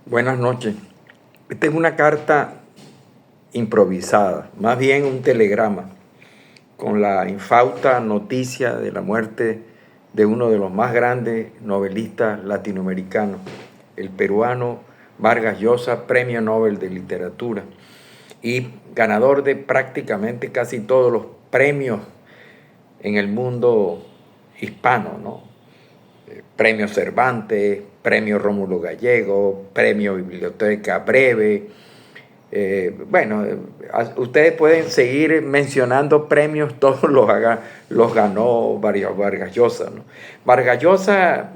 Buenas noches. Esta es una carta improvisada, más bien un telegrama, con la infausta noticia de la muerte de uno de los más grandes novelistas latinoamericanos, el peruano Vargas Llosa, Premio Nobel de Literatura y ganador de prácticamente casi todos los premios en el mundo hispano, ¿no? Premio Cervantes, Premio Rómulo Gallego, Premio Biblioteca Breve. Ustedes pueden seguir mencionando premios, todos los ganó Vargas Llosa, ¿no? Vargas Llosa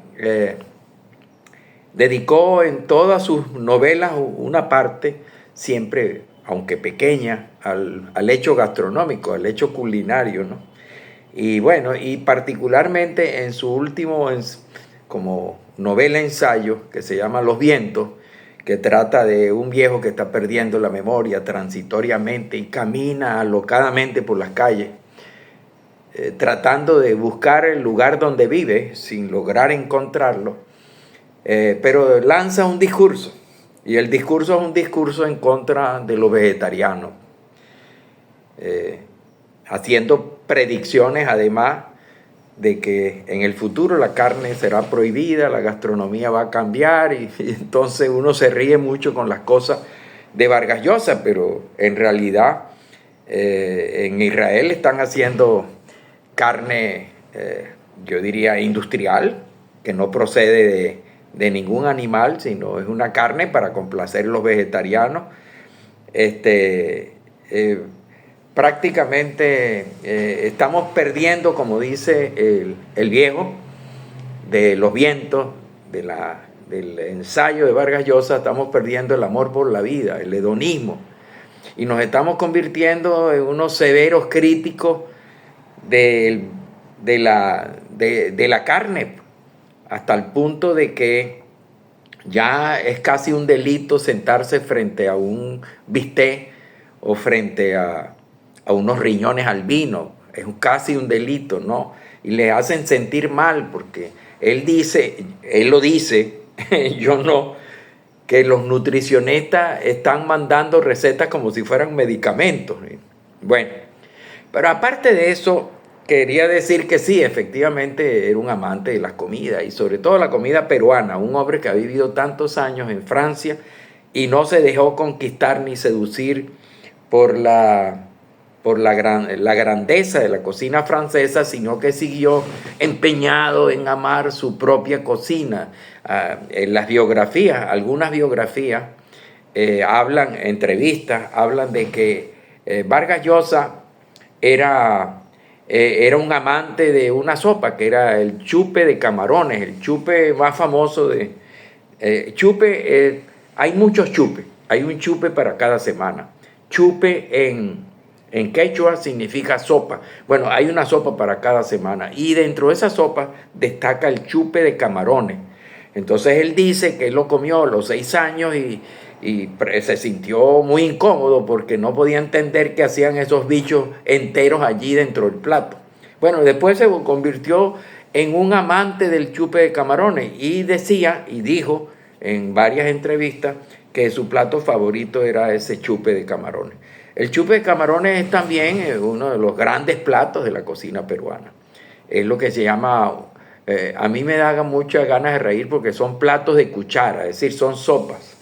dedicó en todas sus novelas una parte, siempre, aunque pequeña, al hecho gastronómico, al hecho culinario, ¿no? Y bueno, y particularmente en su último, como novela ensayo, que se llama Los vientos, que trata de un viejo que está perdiendo la memoria transitoriamente y camina alocadamente por las calles, tratando de buscar el lugar donde vive sin lograr encontrarlo, pero lanza un discurso, y el discurso es un discurso en contra de los vegetarianos, haciendo predicciones además de que en el futuro la carne será prohibida, la gastronomía va a cambiar y entonces uno se ríe mucho con las cosas de Vargas Llosa, pero en realidad en Israel están haciendo carne, yo diría industrial, que no procede de ningún animal, sino es una carne para complacer a los vegetarianos. Prácticamente estamos perdiendo, como dice el viejo, de Los vientos, del ensayo de Vargas Llosa, estamos perdiendo el amor por la vida, el hedonismo, y nos estamos convirtiendo en unos severos críticos de la carne, hasta el punto de que ya es casi un delito sentarse frente a un bistec o frente a unos riñones al vino. Es casi un delito, ¿no? Y le hacen sentir mal porque él lo dice, yo no, que los nutricionistas están mandando recetas como si fueran medicamentos. Bueno, pero aparte de eso, quería decir que sí, efectivamente era un amante de las comidas y sobre todo la comida peruana, un hombre que ha vivido tantos años en Francia y no se dejó conquistar ni seducir por la grandeza de la cocina francesa, sino que siguió empeñado en amar su propia cocina. En las biografías, algunas biografías entrevistas, hablan de que Vargas Llosa era un amante de una sopa, que era el chupe de camarones, el chupe más famoso de... hay muchos chupes, hay un chupe para cada semana. Chupe en quechua significa sopa. Bueno, hay una sopa para cada semana y dentro de esa sopa destaca el chupe de camarones. Entonces él dice que él lo comió a los 6 años y se sintió muy incómodo porque no podía entender qué hacían esos bichos enteros allí dentro del plato. Bueno, después se convirtió en un amante del chupe de camarones y dijo en varias entrevistas que su plato favorito era ese chupe de camarones. El chupe de camarones es también uno de los grandes platos de la cocina peruana. Es lo que se llama, a mí me da muchas ganas de reír porque son platos de cuchara, es decir, son sopas.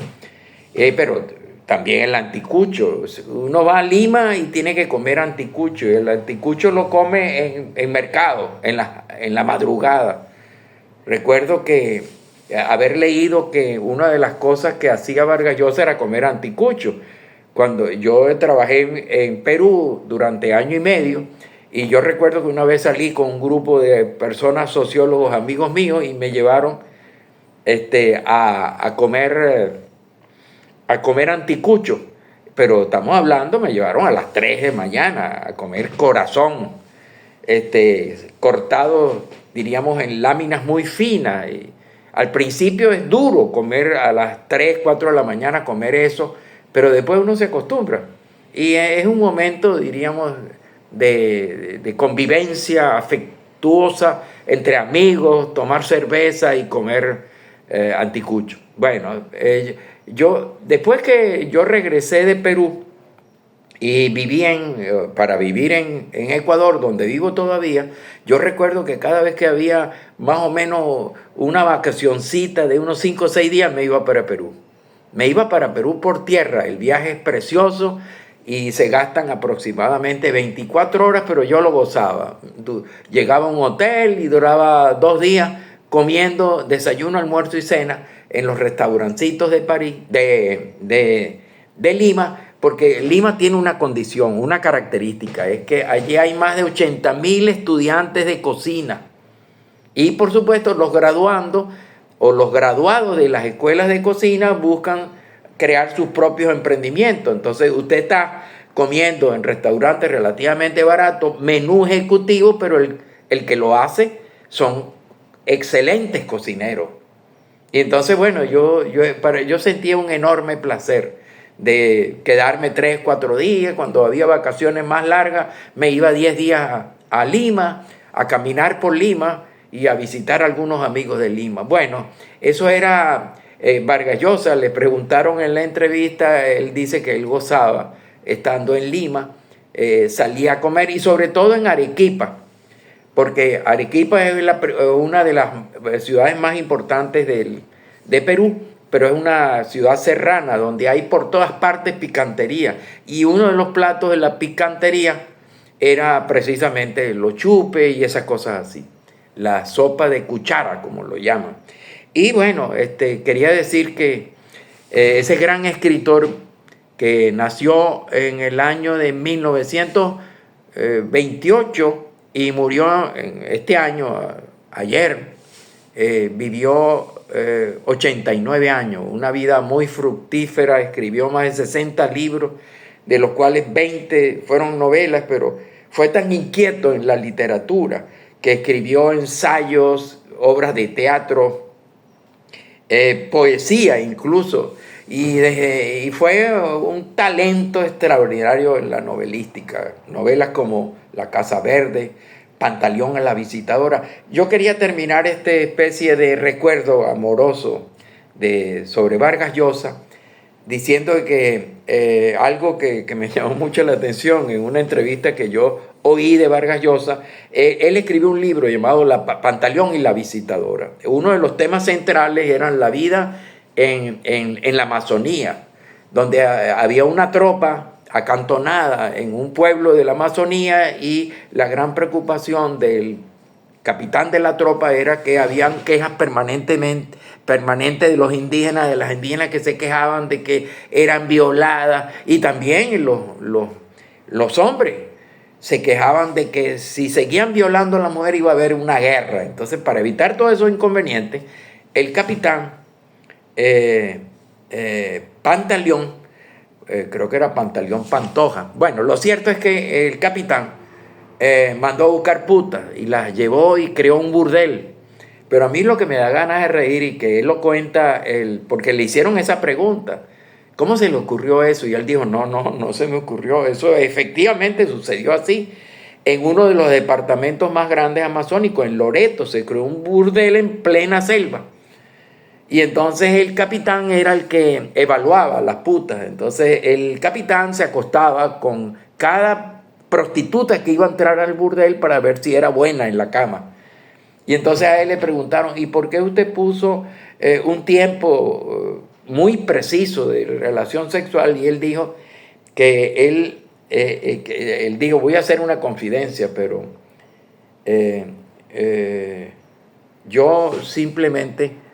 Pero también el anticucho. Uno va a Lima y tiene que comer anticucho. Y el anticucho lo come en mercado, en la madrugada. Recuerdo que haber leído que una de las cosas que hacía Vargas Llosa era comer anticucho. Cuando yo trabajé en Perú durante año y medio, y yo recuerdo que una vez salí con un grupo de personas, sociólogos, amigos míos, y me llevaron a comer anticucho. Pero estamos hablando, me llevaron a las 3 de mañana a comer corazón, cortado, diríamos, en láminas muy finas. Y al principio es duro comer a las 3, 4 de la mañana, comer eso, pero después uno se acostumbra. Y es un momento, diríamos, de convivencia afectuosa entre amigos, tomar cerveza y comer anticucho. Bueno, después que yo regresé de Perú y viví para vivir en Ecuador, donde vivo todavía, yo recuerdo que cada vez que había más o menos una vacacioncita de unos 5 o 6 días, me iba para Perú. Me iba para Perú por tierra, el viaje es precioso y se gastan aproximadamente 24 horas, pero yo lo gozaba. Llegaba a un hotel y duraba 2 días comiendo desayuno, almuerzo y cena en los restaurancitos de París, de Lima, porque Lima tiene una condición, una característica, es que allí hay más de 80.000 estudiantes de cocina y por supuesto los graduandos o los graduados de las escuelas de cocina buscan crear sus propios emprendimientos. Entonces usted está comiendo en restaurantes relativamente baratos, menú ejecutivo, pero el que lo hace son excelentes cocineros. Y entonces, bueno, yo sentía un enorme placer de quedarme 3, 4 días. Cuando había vacaciones más largas, me iba 10 días a Lima, a caminar por Lima y a visitar a algunos amigos de Lima. Bueno, eso era Vargas Llosa. Le preguntaron en la entrevista, él dice que él gozaba estando en Lima, salía a comer y sobre todo en Arequipa, porque Arequipa es una de las ciudades más importantes de Perú, pero es una ciudad serrana donde hay por todas partes picantería. Y uno de los platos de la picantería era precisamente los chupes y esas cosas así. La sopa de cuchara, como lo llaman. Y bueno, quería decir que ese gran escritor que nació en el año de 1928 y murió en este año, ayer, vivió 89 años, una vida muy fructífera, escribió más de 60 libros, de los cuales 20 fueron novelas, pero fue tan inquieto en la literatura que escribió ensayos, obras de teatro, poesía incluso, y fue un talento extraordinario en la novelística, novelas como La Casa Verde, Pantaleón a la visitadora. Yo quería terminar esta especie de recuerdo amoroso sobre Vargas Llosa diciendo que algo que me llamó mucho la atención en una entrevista que yo oí de Vargas Llosa. Él escribió un libro llamado Pantaleón y la visitadora. Uno de los temas centrales era la vida en la Amazonía, donde había una tropa acantonada en un pueblo de la Amazonía y la gran preocupación del capitán de la tropa era que habían quejas permanentes de los indígenas, de las indígenas que se quejaban de que eran violadas, y también los hombres se quejaban de que si seguían violando a la mujer iba a haber una guerra. Entonces, para evitar todos esos inconvenientes, el capitán Pantaleón, creo que era Pantaleón Pantoja. Bueno, lo cierto es que el capitán mandó a buscar putas y las llevó y creó un burdel. Pero a mí lo que me da ganas de reír y que él lo cuenta, porque le hicieron esa pregunta, ¿cómo se le ocurrió eso? Y él dijo, no se me ocurrió, eso efectivamente sucedió así. En uno de los departamentos más grandes amazónicos, en Loreto, se creó un burdel en plena selva. Y entonces el capitán era el que evaluaba las putas. Entonces el capitán se acostaba con cada prostituta que iba a entrar al burdel para ver si era buena en la cama. Y entonces a él le preguntaron, ¿y por qué usted puso un tiempo muy preciso de relación sexual? Y él dijo que él dijo, voy a hacer una confidencia, pero yo simplemente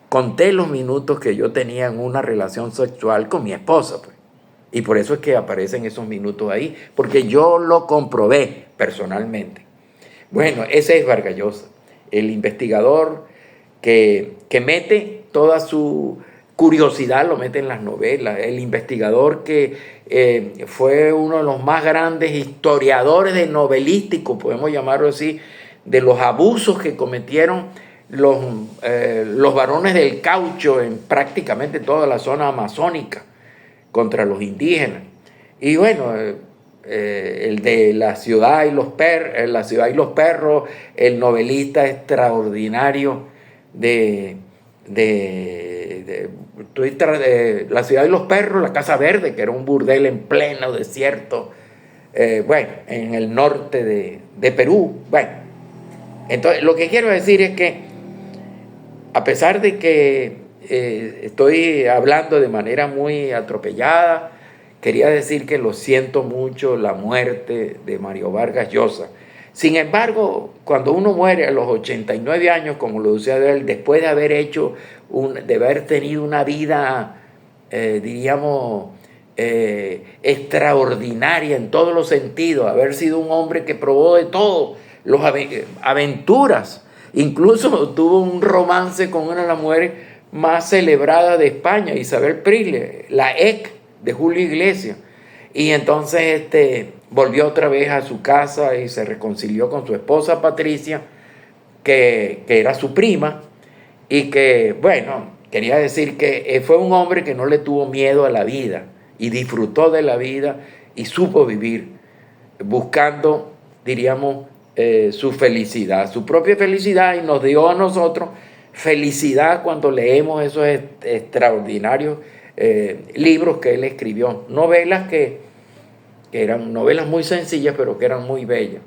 conté los minutos que yo tenía en una relación sexual con mi esposa, pues. Y por eso es que aparecen esos minutos ahí, porque yo lo comprobé personalmente. Bueno, ese es Vargas Llosa, el investigador que mete toda su curiosidad, lo mete en las novelas, el investigador que fue uno de los más grandes historiadores de novelísticos, podemos llamarlo así, de los abusos que cometieron los varones del caucho en prácticamente toda la zona amazónica contra los indígenas. Y bueno, el de La ciudad y los perros, el novelista extraordinario de de la ciudad de los perros, la Casa Verde, que era un burdel en pleno desierto, bueno, en el norte de Perú. Bueno, entonces lo que quiero decir es que a pesar de que estoy hablando de manera muy atropellada, quería decir que lo siento mucho la muerte de Mario Vargas Llosa. Sin embargo, cuando uno muere a los 89 años, como lo decía él, después de haber de haber tenido una vida, diríamos, extraordinaria en todos los sentidos, haber sido un hombre que probó de todo, aventuras, incluso tuvo un romance con una de las mujeres más celebradas de España, Isabel Presley, la ex de Julio Iglesias. Y entonces volvió otra vez a su casa y se reconcilió con su esposa Patricia, que era su prima, y que, bueno, quería decir que fue un hombre que no le tuvo miedo a la vida y disfrutó de la vida y supo vivir, buscando, diríamos, su felicidad, su propia felicidad, y nos dio a nosotros felicidad cuando leemos esos extraordinarios libros que él escribió, novelas que eran novelas muy sencillas, pero que eran muy bellas,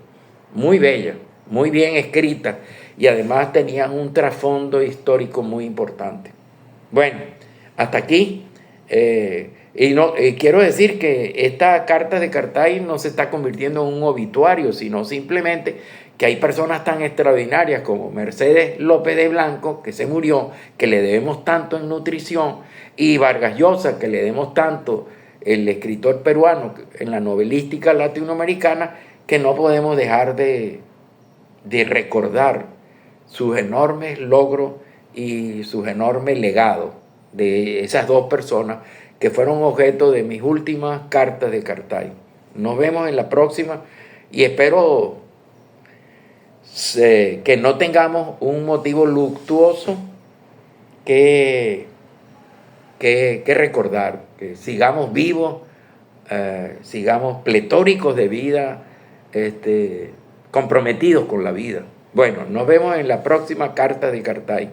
muy bien escritas, y además tenían un trasfondo histórico muy importante. Bueno, hasta aquí. Quiero decir que esta carta de Cartay no se está convirtiendo en un obituario, sino simplemente que hay personas tan extraordinarias como Mercedes López de Blanco, que se murió, que le debemos tanto en nutrición, y Vargas Llosa, que le debemos tanto, el escritor peruano, en la novelística latinoamericana, que no podemos dejar de recordar sus enormes logros y sus enormes legados de esas dos personas que fueron objeto de mis últimas cartas de Cartay. Nos vemos en la próxima y espero que no tengamos un motivo luctuoso que recordar, que sigamos vivos, sigamos pletóricos de vida, comprometidos con la vida. Bueno, nos vemos en la próxima carta de Cartay.